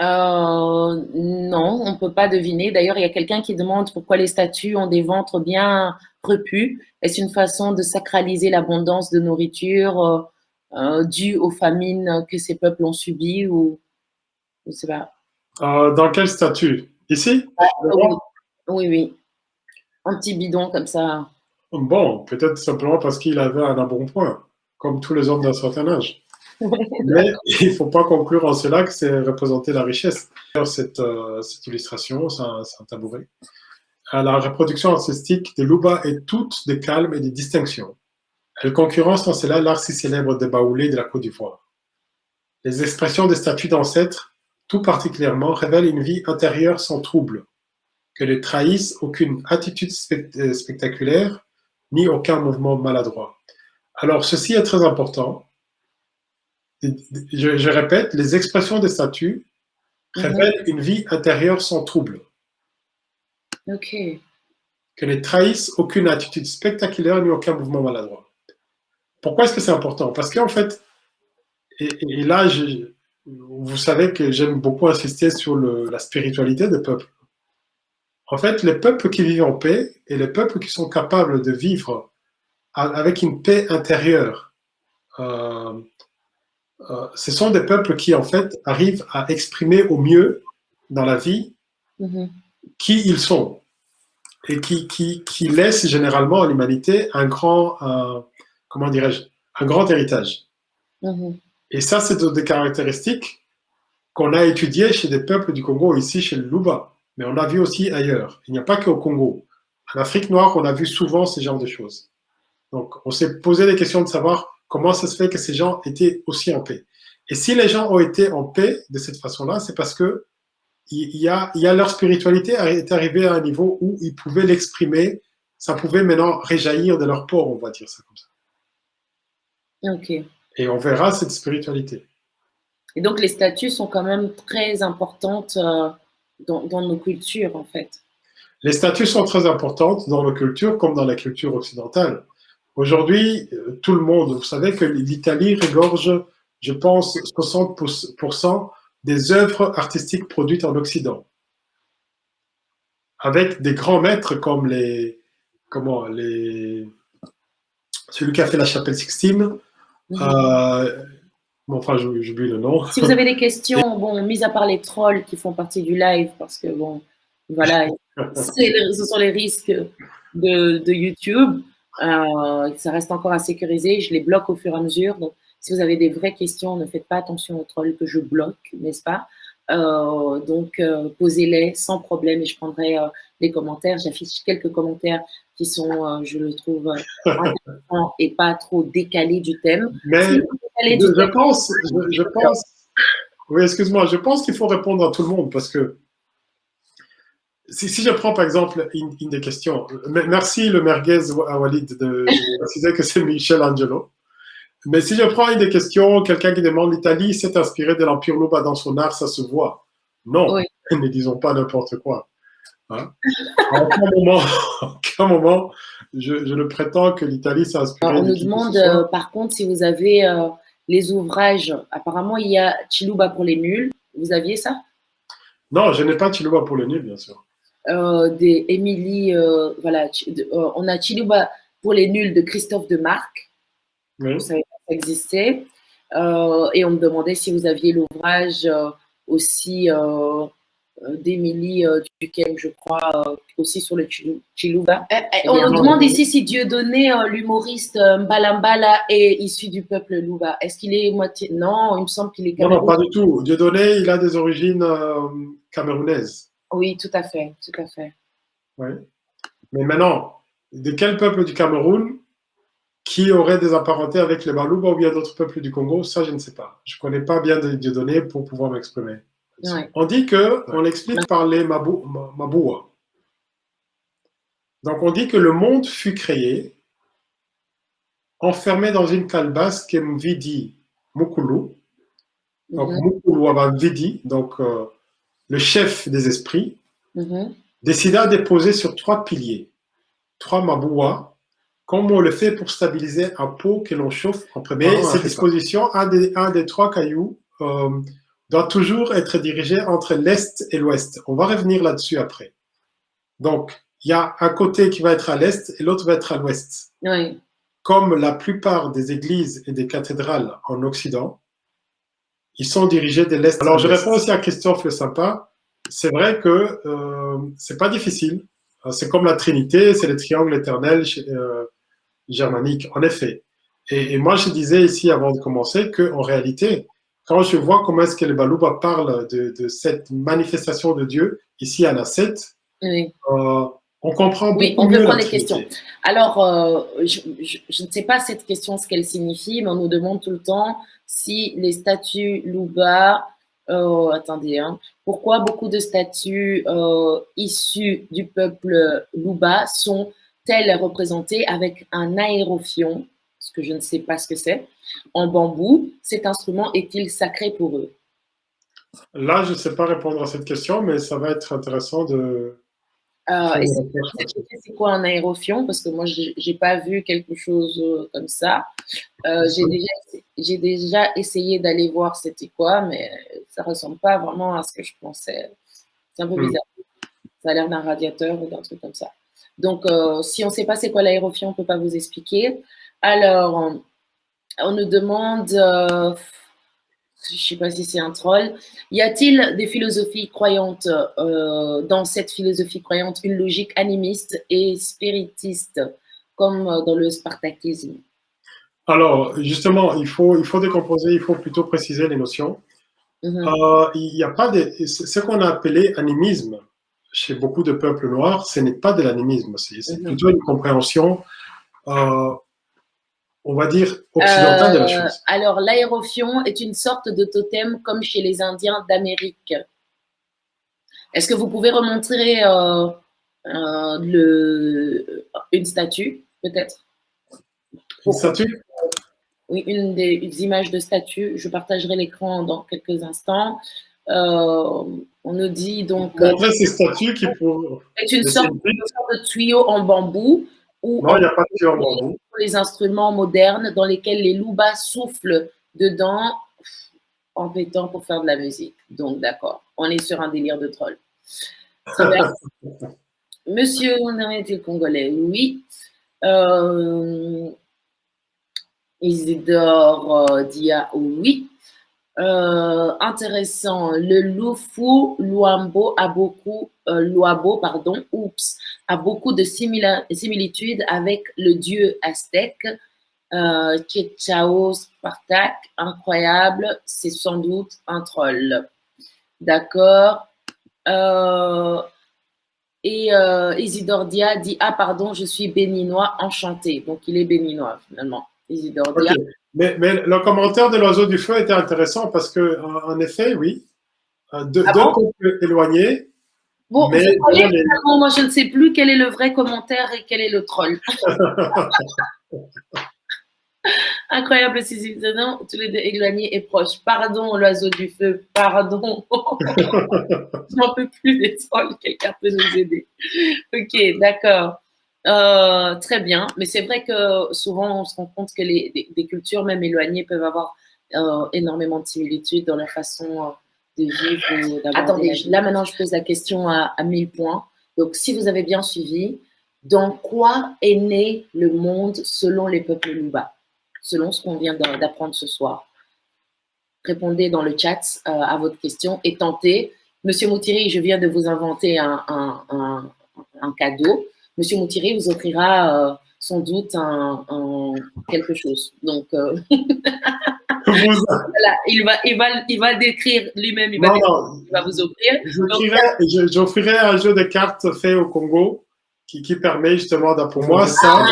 Non, on ne peut pas deviner. D'ailleurs, il y a quelqu'un qui demande pourquoi les statues ont des ventres bien repus. Est-ce une façon de sacraliser l'abondance de nourriture due aux famines que ces peuples ont subies ou je ne sais pas. Dans quel statut? Ici? Oui, oui, oui. Un petit bidon comme ça. Bon, peut-être simplement parce qu'il avait un embonpoint, comme tous les hommes d'un certain âge. Mais il ne faut pas conclure en cela que c'est représenter la richesse. D'ailleurs, cette illustration, c'est un tabouret. La reproduction artistique de Luba est toute de calme et de distinction. Elle concurrence en cela l'art si célèbre des Baoulés de la Côte d'Ivoire. Les expressions des statues d'ancêtres, tout particulièrement, révèlent une vie intérieure sans trouble, que ne trahissent aucune attitude spectaculaire, ni aucun mouvement maladroit. Alors, ceci est très important. Je répète, les expressions des statues Mhm. révèlent une vie intérieure sans trouble, Ok. que ne trahissent aucune attitude spectaculaire ni aucun mouvement maladroit. Pourquoi est-ce que c'est important? Parce qu'en fait, et là, vous savez que j'aime beaucoup insister sur la spiritualité des peuples. En fait, les peuples qui vivent en paix et les peuples qui sont capables de vivre avec une paix intérieure, euh, ce sont des peuples qui, en fait, arrivent à exprimer au mieux dans la vie Mhm. qui ils sont et qui laissent généralement à l'humanité comment dirais-je, un grand héritage. Mhm. Et ça, c'est des caractéristiques qu'on a étudiées chez des peuples du Congo, ici chez le Luba, mais on a vu aussi ailleurs. Il n'y a pas qu'au Congo. En Afrique noire, on a vu souvent ce genre de choses. Donc, on s'est posé des questions de savoir comment ça se fait que ces gens étaient aussi en paix. Et si les gens ont été en paix de cette façon-là, c'est parce que leur spiritualité est arrivée à un niveau où ils pouvaient l'exprimer, ça pouvait maintenant réjaillir de leur peau, on va dire ça comme ça. Ok. Et on verra cette spiritualité. Et donc les statues sont quand même très importantes dans nos cultures en fait. Les statues sont très importantes dans nos cultures comme dans la culture occidentale. Aujourd'hui, tout le monde, vous savez que l'Italie regorge, je pense, 60% des œuvres artistiques produites en Occident, avec des grands maîtres comme comment, celui qui a fait la chapelle Sixtine, Mhm. euh, bon, enfin, j'oublie le nom. Si vous avez des questions, bon, mis à part les trolls qui font partie du live, parce que bon, voilà, ce sont les risques de YouTube. Ça reste encore à sécuriser. Je les bloque au fur et à mesure. Donc, si vous avez des vraies questions, ne faites pas attention aux trolls que je bloque, n'est-ce pas? Posez-les sans problème et je prendrai les commentaires. J'affiche quelques commentaires qui sont, je le trouve, intéressants et pas trop décalés du thème. Mais Si vous décalez du thème, je pense, oui, excuse-moi, je pense qu'il faut répondre à tout le monde parce que si je prends par exemple une des questions, merci le merguez à Walid de préciser que c'est Michel Angelo. Mais si je prends une des questions, quelqu'un qui demande l'Italie s'est inspiré de l'Empire Luba dans son art, ça se voit. Non, oui. ne disons pas n'importe quoi. Hein. À aucun moment, à aucun moment je ne prétends que l'Italie s'est inspirée On de nous qui que ce demande soit. par contre si vous avez les ouvrages. Apparemment, il y a Chiluba pour les nuls. Vous aviez ça? Non, je n'ai pas Chiluba pour le nul, bien sûr. Des Émilie, voilà. On a Chiluba pour les nuls de Christophe de Marc. Je Oui. savais pas que ça existait. Et on me demandait si vous aviez l'ouvrage aussi d'Émilie Duquesne, je crois, aussi sur le Chiluba. Eh On bien, nous non. demande ici si Dieudonné, l'humoriste Mbalambala, est issu du peuple Luba. Est-ce qu'il est moitié? Non, il me semble qu'il est Non, non, camerounais. pas du tout. Dieudonné, il a des origines camerounaises. Oui, tout à fait, tout à fait. Oui. Mais maintenant, de quel peuple du Cameroun qui aurait des apparentés avec les Balouba ou bien d'autres peuples du Congo, ça, je ne sais pas. Je ne connais pas bien de Dieudonné pour pouvoir m'exprimer. Ouais. On dit on l'explique par les Maboua. Donc, on dit que le monde fut créé, enfermé dans une calebasse qui est Mvidi Mukulu. Donc, Mhm, Mukulu Mvidi, donc le chef des esprits, mhm. décida de poser sur trois piliers, trois Maboua, comme on le fait pour stabiliser un pot que l'on chauffe en Mais préparant cette disposition, un des trois cailloux doit toujours être dirigé entre l'Est et l'Ouest. On va revenir là-dessus après. Donc, il y a un côté qui va être à l'Est et l'autre va être à l'Ouest. Oui. Comme la plupart des églises et des cathédrales en Occident, ils sont dirigés de l'Est. Alors, je réponds aussi à Christophe le sympa. C'est vrai que c'est pas difficile. C'est comme la Trinité, c'est le triangle éternel germanique, en effet. Et moi, je disais ici, avant de commencer, qu'en réalité, quand je vois comment est-ce que les Baluba parlent de cette manifestation de Dieu, ici à Nasset, Oui. On comprend Oui, beaucoup on mieux veut la prendre les Trinité. questions. Alors, je ne sais pas cette question ce qu'elle signifie, mais on nous demande tout le temps si les statues Luba, attendez, hein, pourquoi beaucoup de statues issues du peuple Luba sont-elles représentées avec un aérofion, ce que je ne sais pas ce que c'est, en bambou? Cet instrument est-il sacré pour eux? Là, je ne sais pas répondre à cette question, mais ça va être intéressant de faire des Est-ce que recherches vous là-dessus. expliquer c'est quoi un aérofion? Parce que moi, j'ai pas vu quelque chose comme ça. J'ai déjà essayé d'aller voir c'était quoi, mais ça ressemble pas vraiment à ce que je pensais. C'est un peu Hmm. bizarre. Ça a l'air d'un radiateur ou d'un truc comme ça. Donc, si on ne sait pas c'est quoi l'aérofion, on ne peut pas vous expliquer. Alors, on nous demande, je ne sais pas si c'est un troll, y a-t-il des philosophies croyantes, dans cette philosophie croyante, une logique animiste et spiritiste, comme dans le spartakisme? Alors, justement, il faut décomposer, il faut plutôt préciser les notions. Mhm. Il n'y a pas de. Ce qu'on a appelé animisme chez beaucoup de peuples noirs, ce n'est pas de l'animisme, c'est Mhm. plutôt une compréhension, euh, on va dire, occidentale de la chose. Alors, l'aérofion est une sorte de totem comme chez les Indiens d'Amérique. Est-ce que vous pouvez remontrer une statue, peut-être? Une statue. Oui, une des images de statue. Je partagerai l'écran dans quelques instants. On nous dit donc Montrer ces statues qui pour c'est une les sorte, scientifiques. de tuyau en bambou ou Non, il n'y a pas de tuyau en bambou. pour les instruments modernes dans lesquels les loubas soufflent dedans en pétant pour faire de la musique. Donc, d'accord, on est sur un délire de troll. Très bien. Monsieur, on est congolais, oui. Euh, Isidore Dia, oui. Intéressant. Le Lufu Luambo a beaucoup, Luabo, pardon, oups, a beaucoup de similitudes avec le dieu aztèque. Tchao Spartak, incroyable, c'est sans doute un troll. D'accord. Euh, et Isidore Dia dit ah pardon, je suis béninois, enchanté. Donc il est béninois finalement. Isidore Ok. Dia. Mais le commentaire de l'oiseau du feu était intéressant parce que, en effet, oui, Ah deux bon? peuples éloignés, Bon, vous mais voyez, dont les. finalement, moi je ne sais plus quel est le vrai commentaire et quel est le troll. Incroyable ces étonnants, tous les deux éloignés et proches. Pardon, l'oiseau du feu, pardon. J'en peux plus des trolls, quelqu'un peut nous aider. Ok, d'accord. Très bien, mais c'est vrai que souvent on se rend compte que des cultures même éloignées peuvent avoir énormément de similitudes dans la façon de vivre ou d'avoir. Attendez, là maintenant je pose la question à 1000 points. Donc si vous avez bien suivi, dans quoi est né le monde selon les peuples Luba, selon ce qu'on vient d'apprendre ce soir? Répondez dans le chat à votre question et tentez. Monsieur Moutiri, je viens de vous inventer un cadeau. Monsieur Moutiri vous offrira sans doute quelque chose. Donc, Vous- voilà, il va décrire lui-même, Non, non, il va vous offrir. Donc, j'offrirai un jeu de cartes fait au Congo qui permet justement, pour moi, ça.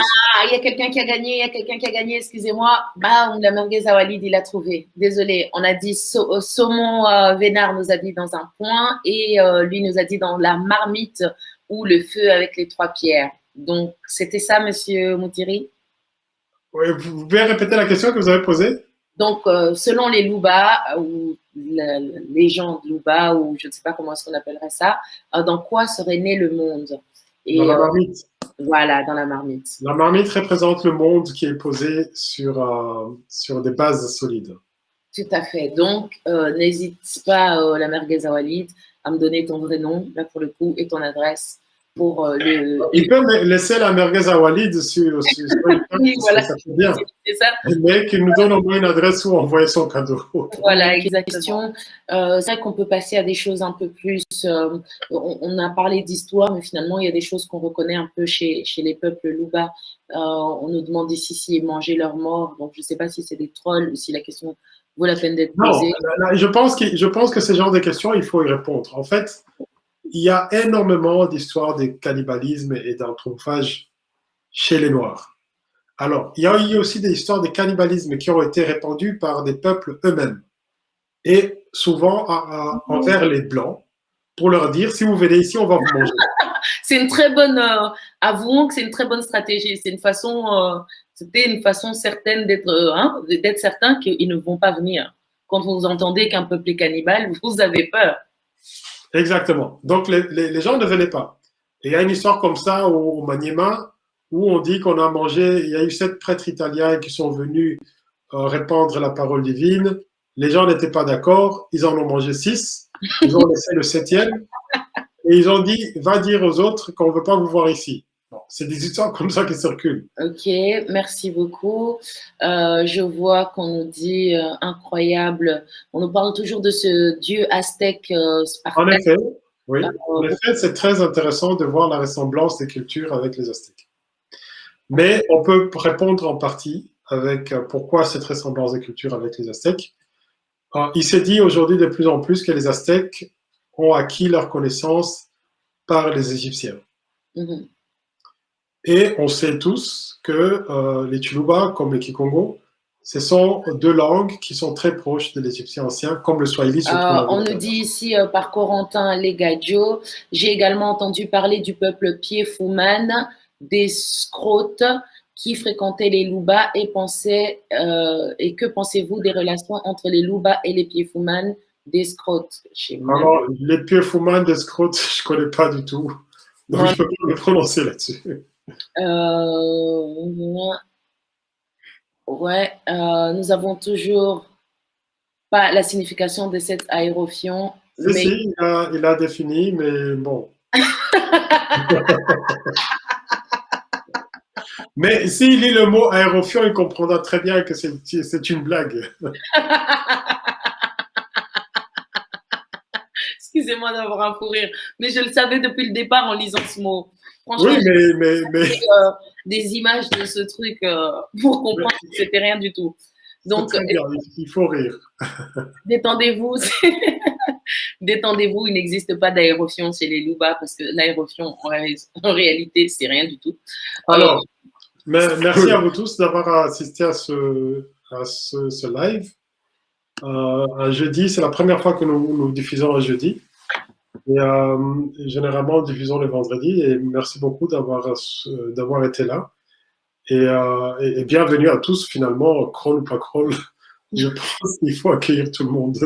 il y a quelqu'un qui a gagné, il y a quelqu'un qui a gagné, excusez-moi. Bam, la merguez à Walid, il a trouvé. Désolé, on a dit saumon Vénard nous a dit dans un point et lui nous a dit dans la marmite ou le feu avec les 3 pierres. Donc, c'était ça, monsieur Moutiri? Oui, vous pouvez répéter la question que vous avez posée? Donc, selon les Louba ou les gens de Louba ou je ne sais pas comment est-ce qu'on appellerait ça, dans quoi serait né le monde? Dans Et la marmite. voilà, dans la marmite. La marmite représente le monde qui est posé sur des bases solides. Tout à fait. Donc, n'hésite pas, la merguez à Walid, à me donner ton vrai nom, là pour le coup, et ton adresse pour Il peut laisser la merguez à Walid sur une carte, Oui, voilà, ça fait bien. c'est ça. Mais qu'il nous donne au moins une adresse où envoyer son cadeau. Voilà, exactement. C'est vrai qu'on peut passer à des choses un peu plus. On a parlé d'histoire, mais finalement, il y a des choses qu'on reconnaît un peu chez les peuples Luba. On nous demande ici s'ils mangeaient leurs morts. Donc, je ne sais pas si c'est des trolls ou si la question vaut la peine d'être Non, posée. je pense que ce genre de questions, il faut y répondre. En fait, il y a énormément d'histoires de cannibalisme et d'anthropophage chez les Noirs. Alors, il y a eu aussi des histoires de cannibalisme qui ont été répandues par des peuples eux-mêmes. Et souvent envers les Blancs, pour leur dire, si vous venez ici, on va vous manger. C'est une très bonne, avouons que c'est une très bonne stratégie. C'est une façon, c'était une façon certaine d'être certain qu'ils ne vont pas venir. Quand vous entendez qu'un peuple est cannibale, vous avez peur. Exactement. Donc, les gens ne venaient pas. Et il y a une histoire comme ça au Maniema où on dit qu'on a mangé, il y a eu 7 prêtres italiens qui sont venus répandre la parole divine. Les gens n'étaient pas d'accord, ils en ont mangé 6, ils ont laissé le 7e et ils ont dit, va dire aux autres qu'on ne veut pas vous voir ici. Bon, c'est des histoires comme ça qui circulent. Ok, merci beaucoup. Je vois qu'on nous dit incroyable. On nous parle toujours de ce dieu aztèque En Spartak. effet, oui. En effet, c'est très intéressant de voir la ressemblance des cultures avec les Aztèques. Mais on peut répondre en partie avec pourquoi cette ressemblance des cultures avec les Aztèques. Il s'est dit aujourd'hui de plus en plus que les Aztèques ont acquis leur connaissance par les Égyptiens. Mhm. Et on sait tous que les Tuluba, comme les Kikongo, ce sont 2 langues qui sont très proches de l'égyptien ancien, comme le Swahili. On nous dit ici par Corentin Legadio, j'ai également entendu parler du peuple Pied-Fouman, des Scrotes qui fréquentaient les Luba et que pensez-vous des relations entre les Luba et les Pied-Fouman des Scrotes? Alors, les Pied-Fouman des Scrotes, je ne connais pas du tout, donc je ne peux pas me prononcer là-dessus. Ouais, nous avons toujours pas la signification de cet aérofion. Si, il a défini, mais bon. Mais s'il lit le mot aérofion, il comprendra très bien que c'est une blague. Excusez-moi d'avoir un fou rire, mais je le savais depuis le départ en lisant ce mot. Franchement, oui, mais... des images de ce truc pour comprendre que c'était rien du tout. Donc, bien, il faut rire. Détendez-vous. Détendez-vous, il n'existe pas d'aérofion chez les Luba parce que l'aérofion, en réalité, c'est rien du tout. Alors, merci à vous tous d'avoir assisté à ce live. Un jeudi, c'est la première fois que nous diffusons un jeudi. Et généralement, nous diffusons le vendredi. Et merci beaucoup d'avoir été là. Et bienvenue à tous, finalement, crawl ou pas crawl. Je pense qu'il faut accueillir tout le monde.